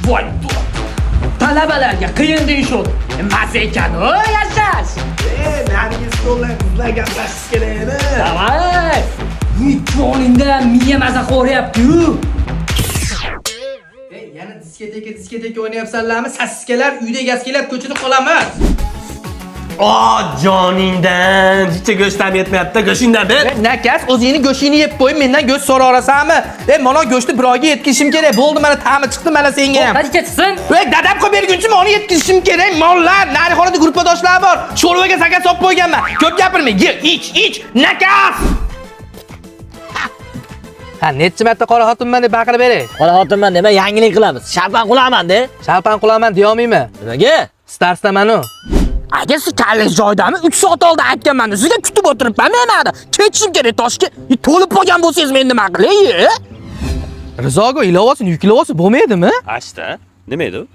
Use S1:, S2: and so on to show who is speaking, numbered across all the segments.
S1: Voy, talabalarga qiyin deyishadi. Mazza ekan-ku yashash.
S2: Nargiz qo'llar qizlar gaplashish kerak edi.
S1: Davay. Yutqoningda miya maza qo'ryapti-yu.
S2: Yana diskoteka o'ynayapsanlarmi? Sassiskalar uyda egasilar ko'chada qolamiz.
S3: Joningdan jicha go'shtam yetmayapti, go'shingdan ber.
S2: Nakas, o'zingning go'shtingni yeb qo'yib, mendan go'sht so'ra olasanmi? Mana go'shtni bir oyga yetkazishim kerak. Bo'ldi, mana ta'mi chiqdi, mana senga ham.
S1: Qani ketsin?
S2: Dadam qo'yib berguncha meni yetkazishim kerak. Mollar, narixonada gruppadoshlar bor. Sho'rvaga zakat solib qo'yganman. Ko'p gapirma, ye, ich, nakas. Ha, necha marta qora xotinman deb baqirib beray.
S4: Qora xotinman dema, yangilik qilamiz. Sharpan qulaman-da.
S2: Shalpan qulaman deya olmayman.
S4: Nimaga?
S2: Starsdamanu.
S4: Aka, siz kallangiz joydami? 3 soat oldin aytganman. Sizga kutib o'tiribman. Menada ketishim kerak Toshga. To'lib qolgan bo'lsangiz men nima qilay?
S2: Rizoga ilovasini yuklavasi bo'lmaydimi?
S3: Ashta. Nima edi?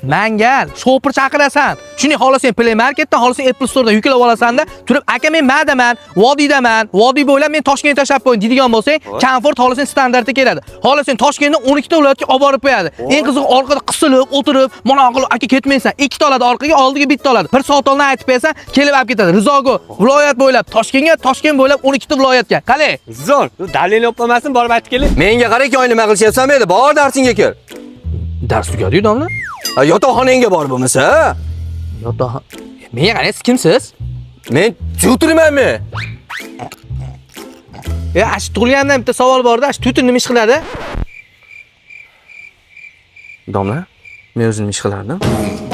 S2: Mangal, shopir chaqirasan. Shuni xohlasang Play Marketdan, xohlasang Apple Storedan yuklab olasan-da, turib aka men madaman, vodiydaman, vodiy bo'ylab men Toshkentga tashlab qo'ying deydigan bo'lsang, komfort xohlasang standartda keladi. Xohlasang Toshkentdan 12 ta viloyatga olib borib qo'yadi. Eng qizig'i orqada qisilib, o'tirib, mana qilib aka ketmaysan. 2 ta oladi orqaga, oldiga bitta oladi. 1 soat oldin aytib bersan, kelib olib ketadi. Rizogo, viloyat bo'ylab Toshkentga, Toshkent bo'ylab 12 ta viloyatga. Qalay?
S3: Zo'r. Dalil o'pmasin, borib aytib keling.
S5: Menga qaraki o'yin nima qilishyapsan edi? Bor darsingga kir.
S2: Dars tugadi-yu, domla.
S5: Yotoqxonangga bor bo'lmasa.
S2: Yotoqxon. Menga qarang, siz kimsiz?
S5: Men tuturmanmi?
S2: Ash tug'ilgandan bitta savol bor-da, ash tutun nima ish qiladi?
S5: Domla, men o'zim ish qilardim.